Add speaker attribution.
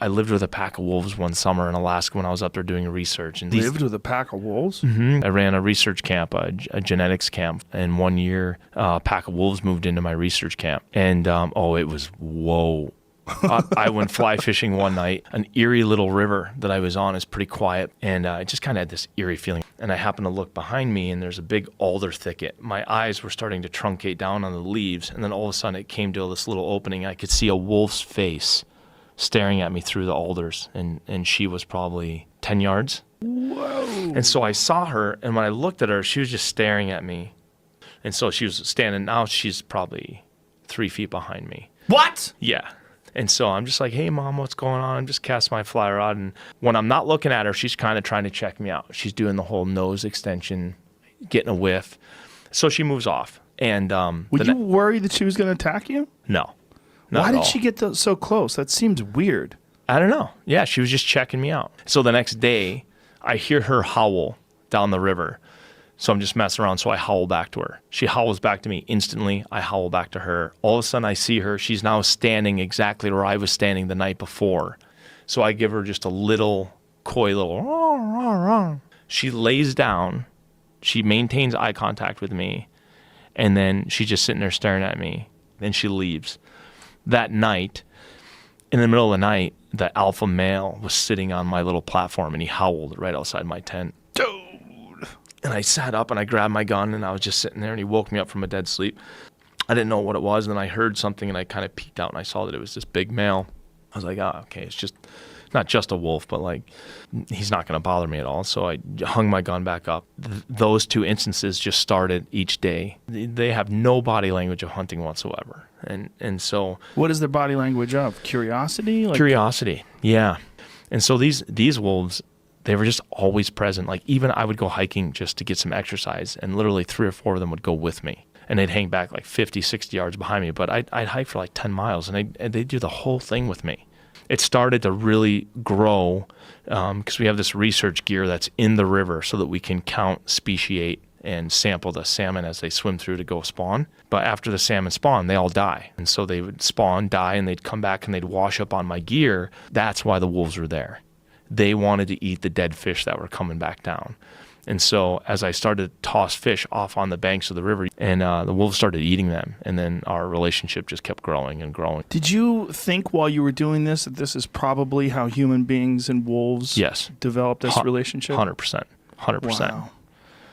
Speaker 1: I lived with a pack of wolves one summer in Alaska when I was up there doing research. And
Speaker 2: Lived with a pack of wolves?
Speaker 1: I ran a research camp, a genetics camp, and 1 year a pack of wolves moved into my research camp. And it was whoa. I went fly fishing one night. An eerie little river that I was on is pretty quiet, and I just kind of had this eerie feeling. And I happened to look behind me, and there's a big alder thicket. My eyes were starting to truncate down on the leaves, and then all of a sudden it came to this little opening. I could see a wolf's face staring at me through the alders, and she was probably 10 yards.
Speaker 2: Whoa.
Speaker 1: And so I saw her, and when I looked at her, she was just staring at me. And so she was standing, now she's probably 3 feet behind me.
Speaker 2: What?
Speaker 1: Yeah. And so I'm just like, hey, Mom, what's going on? I'm just casting my fly rod. And when I'm not looking at her, she's kind of trying to check me out. She's doing the whole nose extension, getting a whiff. So she moves off. And
Speaker 2: were you worried that she was going to attack you?
Speaker 1: No.
Speaker 2: Why did she get so close? That seems weird.
Speaker 1: I don't know. Yeah, she was just checking me out. So the next day, I hear her howl down the river. So I'm just messing around, so I howl back to her. She howls back to me instantly. I howl back to her. All of a sudden, I see her. She's now standing exactly where I was standing the night before. So I give her just a little, coy little, rah, rah, rah. She lays down. She maintains eye contact with me. And then she's just sitting there staring at me. Then she leaves. That night, in the middle of the night, the alpha male was sitting on my little platform, and he howled right outside my tent. And I sat up and I grabbed my gun and I was just sitting there, and he woke me up from a dead sleep. I didn't know what it was, and then I heard something and I kind of peeked out and I saw that it was this big male. I was like, oh, okay, it's just not just a wolf, but like he's not going to bother me at all. So I hung my gun back up. Those 2 instances just started each day. They have no body language of hunting whatsoever. And so
Speaker 2: what is their body language of? Curiosity?
Speaker 1: Curiosity, yeah. And so these wolves, they were just always present. Like even I would go hiking just to get some exercise, and literally 3 or 4 of them would go with me. And they'd hang back like 50, 60 yards behind me. But I'd hike for like 10 miles, and they'd do the whole thing with me. It started to really grow because we have this research gear that's in the river so that we can count, speciate, and sample the salmon as they swim through to go spawn. But after the salmon spawn, they all die. And so they would spawn, die, and they'd come back and they'd wash up on my gear. That's why the wolves were there. They wanted to eat the dead fish that were coming back down. And so as I started to toss fish off on the banks of the river, and the wolves started eating them, and then our relationship just kept growing and growing.
Speaker 2: Did you think while you were doing this that this is probably how human beings and wolves developed this relationship?
Speaker 1: 100%. 100%.
Speaker 2: Wow.